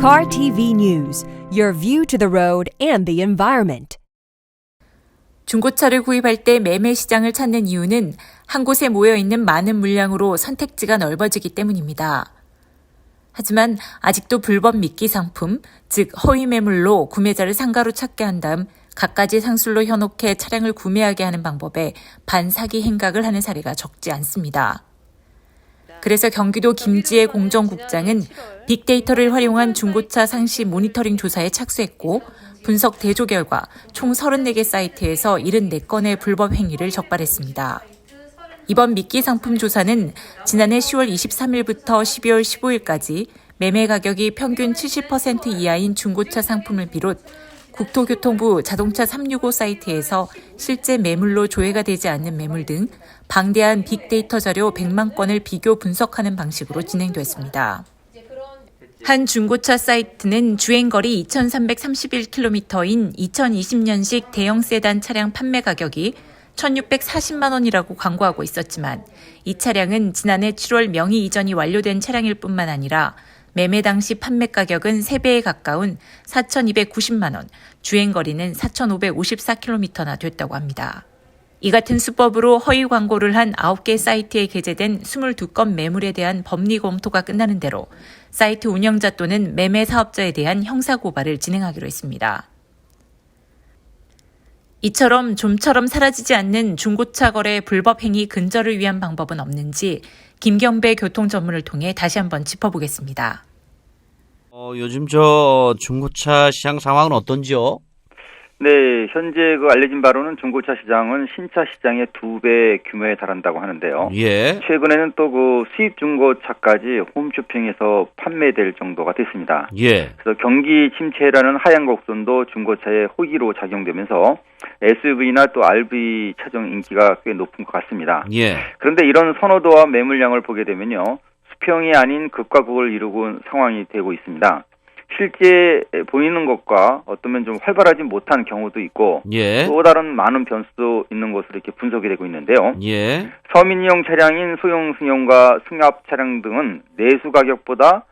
Car TV News, your view to the road and the environment. 중고차를 구입할 때 매매 시장을 찾는 이유는 한 곳에 모여있는 많은 물량으로 선택지가 넓어지기 때문입니다. 하지만 아직도 불법 미끼 상품, 즉 허위 매물로 구매자를 상가로 찾게 한 다음 갖가지 상술로 현혹해 차량을 구매하게 하는 방법에 반사기 행각을 하는 사례가 적지 않습니다. 그래서 경기도 김지혜 공정국장은 빅데이터를 활용한 중고차 상시 모니터링 조사에 착수했고 분석 대조 결과 총 34개 사이트에서 74건의 불법 행위를 적발했습니다. 이번 미끼 상품 조사는 지난해 10월 23일부터 12월 15일까지 매매 가격이 평균 70% 이하인 중고차 상품을 비롯 국토교통부 자동차 365 사이트에서 실제 매물로 조회가 되지 않는 매물 등 방대한 빅데이터 자료 100만 건을 비교 분석하는 방식으로 진행됐습니다. 한 중고차 사이트는 주행거리 2,331km인 2020년식 대형 세단 차량 판매 가격이 1,640만 원이라고 광고하고 있었지만 이 차량은 지난해 7월 명의 이전이 완료된 차량일 뿐만 아니라 매매 당시 판매 가격은 3배에 가까운 4,290만 원, 주행거리는 4,554km나 됐다고 합니다. 이 같은 수법으로 허위 광고를 한 9개 사이트에 게재된 22건 매물에 대한 법리 검토가 끝나는 대로 사이트 운영자 또는 매매 사업자에 대한 형사고발을 진행하기로 했습니다. 이처럼 좀처럼 사라지지 않는 중고차 거래 불법 행위 근절을 위한 방법은 없는지 김경배 교통 전문을 통해 다시 한번 짚어보겠습니다. 요즘 중고차 시장 상황은 어떤지요? 네, 현재 알려진 바로는 중고차 시장은 신차 시장의 2배 규모에 달한다고 하는데요. 예. 최근에는 또 수입 중고차까지 홈쇼핑에서 판매될 정도가 됐습니다. 예. 그래서 경기 침체라는 하향 곡선도 중고차의 호기로 작용되면서 SUV나 또 RV 차종 인기가 꽤 높은 것 같습니다. 예. 그런데 이런 선호도와 매물량을 보게 되면요, 수평이 아닌 극과 극을 이루고 상황이 되고 있습니다. 실제 보이는 것과 어쩌면 좀 활발하지 못한 경우도 있고 예. 또 다른 많은 변수도 있는 것으로 이렇게 분석이 되고 있는데요. 예. 서민용 차량인 소형 승용과 승합 차량 등은 내수 가격보다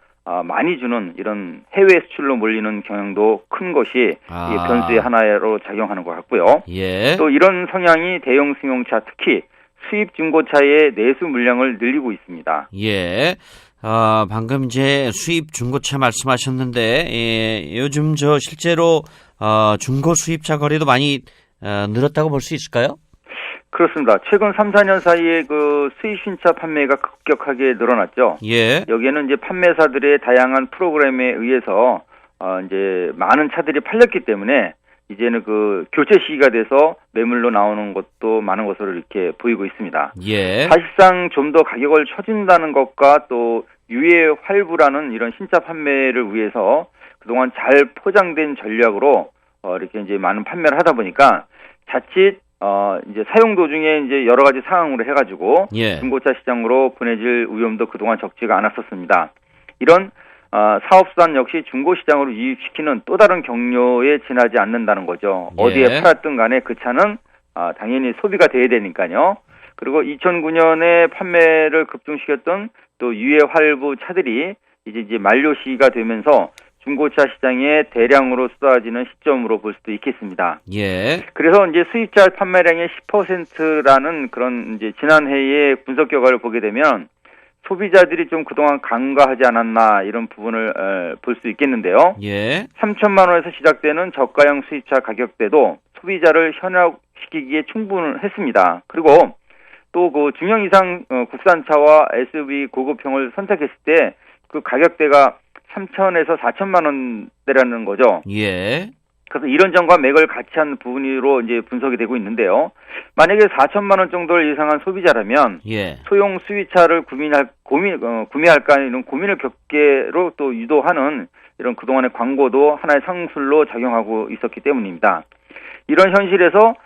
많이 주는 이런 해외 수출로 몰리는 경향도 큰 것이 이 변수의 하나로 작용하는 것 같고요. 예. 또 이런 성향이 대형 승용차 특히 수입 중고차의 내수 물량을 늘리고 있습니다. 예. 방금 이제 수입 중고차 말씀하셨는데, 예, 요즘 실제로, 중고 수입차 거래도 많이, 늘었다고 볼 수 있을까요? 그렇습니다. 최근 3, 4년 사이에 수입 신차 판매가 급격하게 늘어났죠. 예. 여기에는 이제 판매사들의 다양한 프로그램에 의해서, 이제 많은 차들이 팔렸기 때문에 이제는 교체 시기가 돼서 매물로 나오는 것도 많은 것으로 이렇게 보이고 있습니다. 예. 사실상 좀 더 가격을 쳐준다는 것과 또 유예 활부라는 이런 신차 판매를 위해서 그동안 잘 포장된 전략으로 이렇게 이제 많은 판매를 하다 보니까 자칫 이제 사용 도중에 이제 여러 가지 상황으로 해가지고 예. 중고차 시장으로 보내질 위험도 그동안 적지가 않았었습니다. 이런 사업수단 역시 중고시장으로 유입시키는 또 다른 경로에 지나지 않는다는 거죠. 예. 어디에 팔았든 간에 그 차는 당연히 소비가 돼야 되니까요. 그리고 2009년에 판매를 급증시켰던 또 유예 활부 차들이 이제 만료 시기가 되면서 중고차 시장에 대량으로 쏟아지는 시점으로 볼 수도 있겠습니다. 예. 그래서 이제 수입차 판매량의 10%라는 그런 이제 지난해의 분석 결과를 보게 되면 소비자들이 좀 그동안 간과하지 않았나 이런 부분을 볼 수 있겠는데요. 예. 3천만 원에서 시작되는 저가형 수입차 가격대도 소비자를 현혹시키기에 충분했습니다. 그리고 또 중형 이상 국산차와 SUV 고급형을 선택했을 때 그 가격대가 3천에서 4천만 원대라는 거죠. 예. 그래서 이런 점과 맥을 같이 한 부분으로 이제 분석이 되고 있는데요. 만약에 4천만 원 정도를 예상한 소비자라면 예. 소형 수입차를 구매할까 이런 고민을 겪게로 또 유도하는 이런 그동안의 광고도 하나의 상술로 작용하고 있었기 때문입니다. 이런 현실에서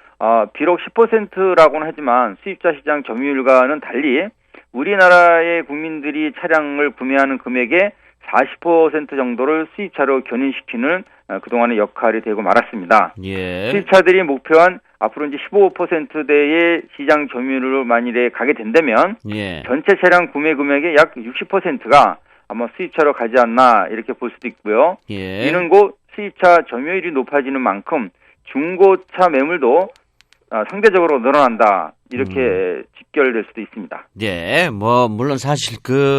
비록 10%라고는 하지만 수입차 시장 점유율과는 달리 우리나라의 국민들이 차량을 구매하는 금액의 40% 정도를 수입차로 견인시키는 그동안의 역할이 되고 말았습니다. 예. 수입차들이 목표한 앞으로 이제 15%대의 시장 점유율로 만일에 가게 된다면 예. 전체 차량 구매 금액의 약 60%가 아마 수입차로 가지 않나 이렇게 볼 수도 있고요. 예. 이는 곧 수입차 점유율이 높아지는 만큼 중고차 매물도 상대적으로 늘어난다 이렇게 직결될 수도 있습니다. 예, 뭐 물론 사실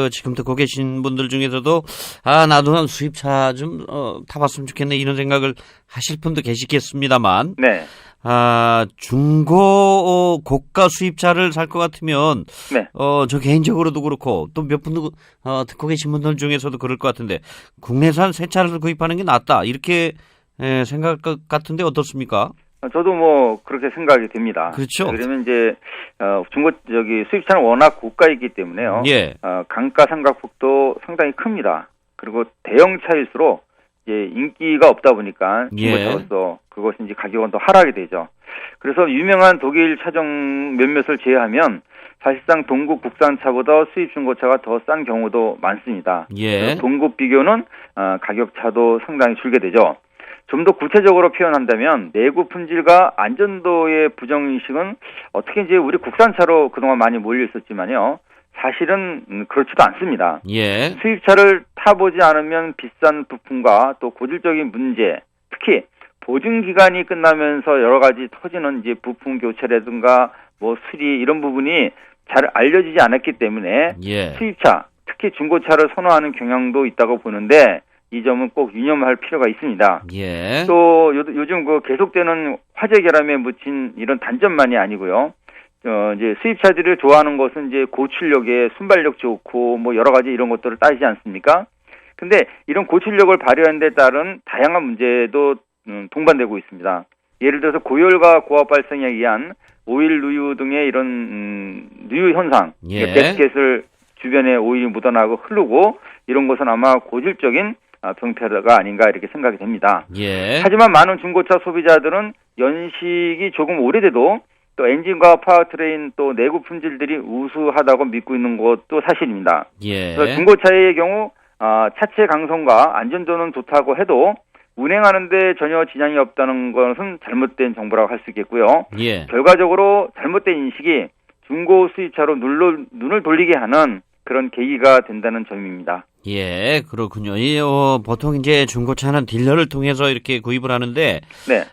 지금 듣고 계신 분들 중에서도 나도 수입차 좀 타봤으면 좋겠네 이런 생각을 하실 분도 계시겠습니다만, 네, 중고 고가 수입차를 살 것 같으면, 네. 저 개인적으로도 그렇고 또 몇 분도 듣고 계신 분들 중에서도 그럴 것 같은데 국내산 새 차를 구입하는 게 낫다 이렇게 생각할 것 같은데 어떻습니까? 저도 뭐 그렇게 생각이 됩니다. 그렇죠. 그러면 이제 수입차는 워낙 고가이기 때문에요. 예. 강가 상각폭도 상당히 큽니다. 그리고 대형차일수록 이제 인기가 없다 보니까 중고차로서 그것이 이제 가격은 더 하락이 되죠. 그래서 유명한 독일 차종 몇몇을 제외하면 사실상 동국 국산차보다 수입 중고차가 더 싼 경우도 많습니다. 예. 동국 비교는 가격 차도 상당히 줄게 되죠. 좀 더 구체적으로 표현한다면 내구 품질과 안전도의 부정인식은 어떻게 이제 우리 국산차로 그동안 많이 몰려 있었지만요. 사실은 그렇지도 않습니다. 예. 수입차를 타보지 않으면 비싼 부품과 또 고질적인 문제, 특히 보증 기간이 끝나면서 여러 가지 터지는 이제 부품 교체라든가 뭐 수리 이런 부분이 잘 알려지지 않았기 때문에 예. 수입차, 특히 중고차를 선호하는 경향도 있다고 보는데 이 점은 꼭 유념할 필요가 있습니다. 예. 또 요즘 계속되는 화재 결함에 묻힌 이런 단점만이 아니고요. 이제 수입차들을 좋아하는 것은 이제 고출력에 순발력 좋고 뭐 여러 가지 이런 것들을 따지지 않습니까? 근데 이런 고출력을 발휘하는 데 따른 다양한 문제도 동반되고 있습니다. 예를 들어서 고열과 고압 발생에 의한 오일 누유 등의 이런 누유 현상, 예. 배스켓을 주변에 오일이 묻어나고 흐르고 이런 것은 아마 고질적인 병폐가 아닌가 이렇게 생각이 됩니다. 예. 하지만 많은 중고차 소비자들은 연식이 조금 오래돼도 또 엔진과 파워트레인 또 내구 품질들이 우수하다고 믿고 있는 것도 사실입니다. 예. 그래서 중고차의 경우 차체 강성과 안전도는 좋다고 해도 운행하는데 전혀 지장이 없다는 것은 잘못된 정보라고 할 수 있겠고요. 예. 결과적으로 잘못된 인식이 중고 수입차로 눈을 돌리게 하는 그런 계기가 된다는 점입니다. 예, 그렇군요. 보통 이제 중고차는 딜러를 통해서 이렇게 구입을 하는데, 네.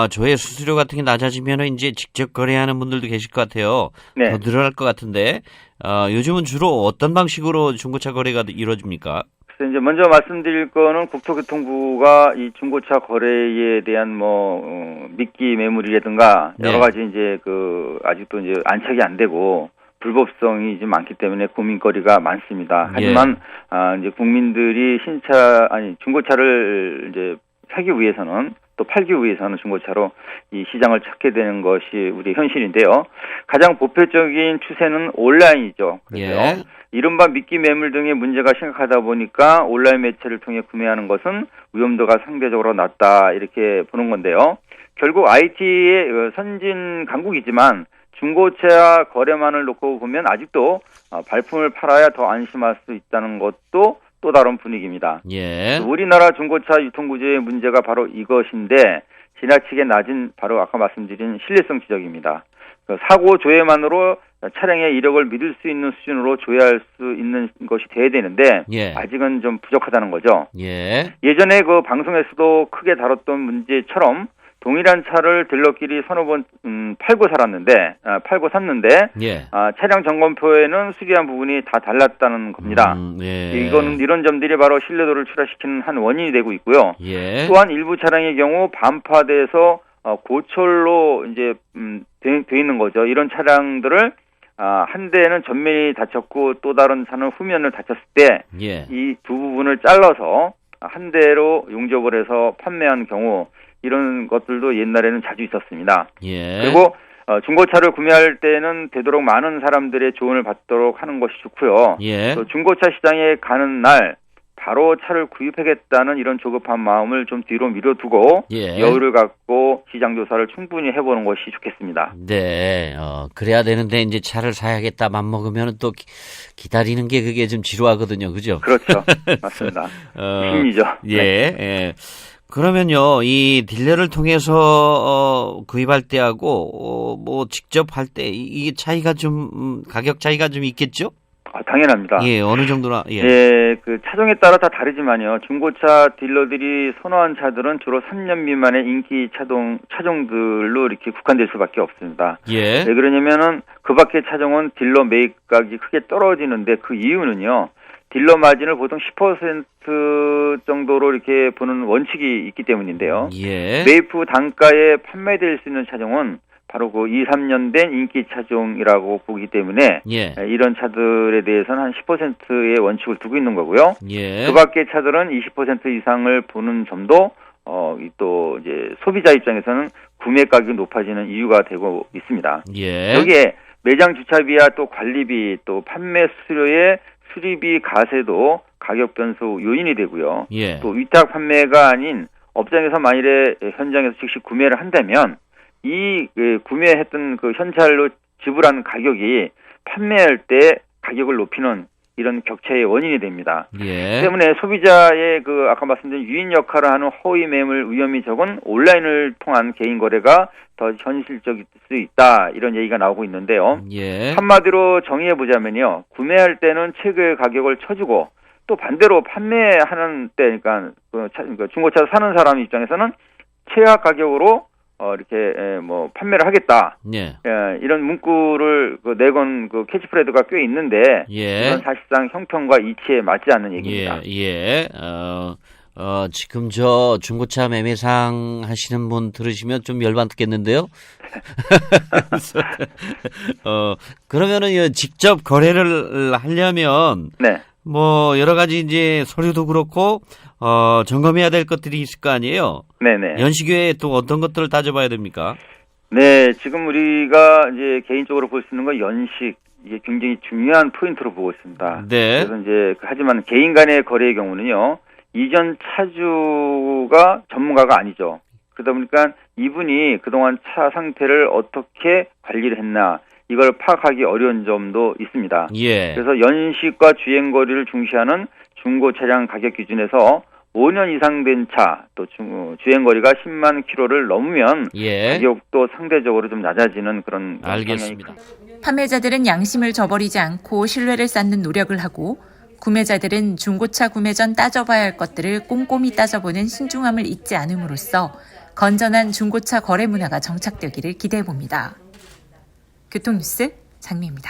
조회 수수료 같은 게 낮아지면은 이제 직접 거래하는 분들도 계실 것 같아요. 네. 더 늘어날 것 같은데, 요즘은 주로 어떤 방식으로 중고차 거래가 이루어집니까? 그래서 이제 먼저 말씀드릴 거는 국토교통부가 이 중고차 거래에 대한 미끼 매물이라든가 네. 여러 가지 이제 아직도 이제 안착이 안 되고 불법성이 이제 많기 때문에 고민거리가 많습니다. 하지만 이제 국민들이 중고차를 이제 사기 위해서는 또 팔기 위해서는 중고차로 이 시장을 찾게 되는 것이 우리 현실인데요. 가장 보편적인 추세는 온라인이죠. 그래서 예. 이른바 미끼 매물 등의 문제가 심각하다 보니까 온라인 매체를 통해 구매하는 것은 위험도가 상대적으로 낮다 이렇게 보는 건데요. 결국 IT의 선진 강국이지만 중고차 거래만을 놓고 보면 아직도 발품을 팔아야 더 안심할 수 있다는 것도 또 다른 분위기입니다. 예. 우리나라 중고차 유통구조의 문제가 바로 이것인데 지나치게 낮은 바로 아까 말씀드린 신뢰성 지적입니다. 사고 조회만으로 차량의 이력을 믿을 수 있는 수준으로 조회할 수 있는 것이 돼야 되는데 예. 아직은 좀 부족하다는 거죠. 예. 예전에 방송에서도 크게 다뤘던 문제처럼 동일한 차를 딜러끼리 서너 번 팔고 샀는데 예. 차량 점검표에는 수리한 부분이 다 달랐다는 겁니다. 예. 이런 점들이 바로 신뢰도를 추락시키는 한 원인이 되고 있고요. 예. 또한 일부 차량의 경우 반파돼서 고철로 이제 돼 있는 거죠. 이런 차량들을 한 대는 전면이 다쳤고 또 다른 차는 후면을 다쳤을 때 예. 이 두 부분을 잘라서 한 대로 용접을 해서 판매한 경우 이런 것들도 옛날에는 자주 있었습니다. 예. 그리고 중고차를 구매할 때는 되도록 많은 사람들의 조언을 받도록 하는 것이 좋고요. 예. 또 중고차 시장에 가는 날 바로 차를 구입하겠다는 이런 조급한 마음을 좀 뒤로 미뤄두고 예. 여유를 갖고 시장 조사를 충분히 해보는 것이 좋겠습니다. 네, 그래야 되는데 이제 차를 사야겠다 맘먹으면 또 기다리는 게 그게 좀 지루하거든요, 그죠? 그렇죠, 맞습니다. 심리죠. 예, 네. 예. 그러면요, 이 딜러를 통해서 구입할 때하고 직접 할 때 이게 차이가 좀 가격 차이가 좀 있겠죠? 당연합니다. 예, 어느 정도나 예. 예, 그 차종에 따라 다 다르지만요. 중고차 딜러들이 선호한 차들은 주로 3년 미만의 인기 차종들로 이렇게 국한될 수밖에 없습니다. 예. 왜 그러냐면은 그 밖의 차종은 딜러 매입가격이 크게 떨어지는데 그 이유는요. 딜러 마진을 보통 10% 정도로 이렇게 보는 원칙이 있기 때문인데요. 예. 매입 후 단가에 판매될 수 있는 차종은 바로 그 2, 3년 된 인기 차종이라고 보기 때문에 예. 이런 차들에 대해서는 한 10%의 원칙을 두고 있는 거고요. 예. 그 밖의 차들은 20% 이상을 보는 점도 또 이제 소비자 입장에서는 구매 가격이 높아지는 이유가 되고 있습니다. 예. 여기에 매장 주차비와 또 관리비 또 판매 수수료의 수리비 가세도 가격 변수 요인이 되고요. 예. 또 위탁 판매가 아닌 업장에서 만일에 현장에서 즉시 구매를 한다면 이 구매했던 그 현찰로 지불하는 가격이 판매할 때 가격을 높이는 이런 격차의 원인이 됩니다. 예. 때문에 소비자의 그 아까 말씀드린 유인 역할을 하는 허위 매물 위험이 적은 온라인을 통한 개인 거래가 더 현실적일 수 있다 이런 얘기가 나오고 있는데요. 예. 한마디로 정의해 보자면요, 구매할 때는 최고의 가격을 쳐주고 또 반대로 판매하는 때, 그러니까 중고차 사는 사람 입장에서는 최하 가격으로 이렇게 뭐 판매를 하겠다. 예. 이런 문구를 내건 그 캐치프레이즈가 꽤 있는데 예. 이건 사실상 형평과 이치에 맞지 않는 얘기입니다. 예. 지금 저 중고차 매매상 하시는 분 들으시면 좀 열받겠는데요. 그러면은 직접 거래를 하려면 네. 뭐 여러 가지 이제 서류도 그렇고 점검해야 될 것들이 있을 거 아니에요. 네네. 연식외에 또 어떤 것들을 따져봐야 됩니까? 네, 지금 우리가 이제 개인적으로 볼 수 있는 건 연식, 이게 굉장히 중요한 포인트로 보고 있습니다. 네. 그래서 이제 하지만 개인 간의 거래의 경우는요, 이전 차주가 전문가가 아니죠. 그러다 보니까 이분이 그동안 차 상태를 어떻게 관리를 했나, 이걸 파악하기 어려운 점도 있습니다. 예. 그래서 연식과 주행거리를 중시하는 중고 차량 가격 기준에서 5년 이상 된 차, 또 주행거리가 10만 킬로를 넘으면 예. 가격도 상대적으로 좀 낮아지는 그런 알겠습니다. 판매자들은 양심을 저버리지 않고 신뢰를 쌓는 노력을 하고 구매자들은 중고차 구매 전 따져봐야 할 것들을 꼼꼼히 따져보는 신중함을 잊지 않음으로써 건전한 중고차 거래 문화가 정착되기를 기대해봅니다. 교통뉴스 장미입니다.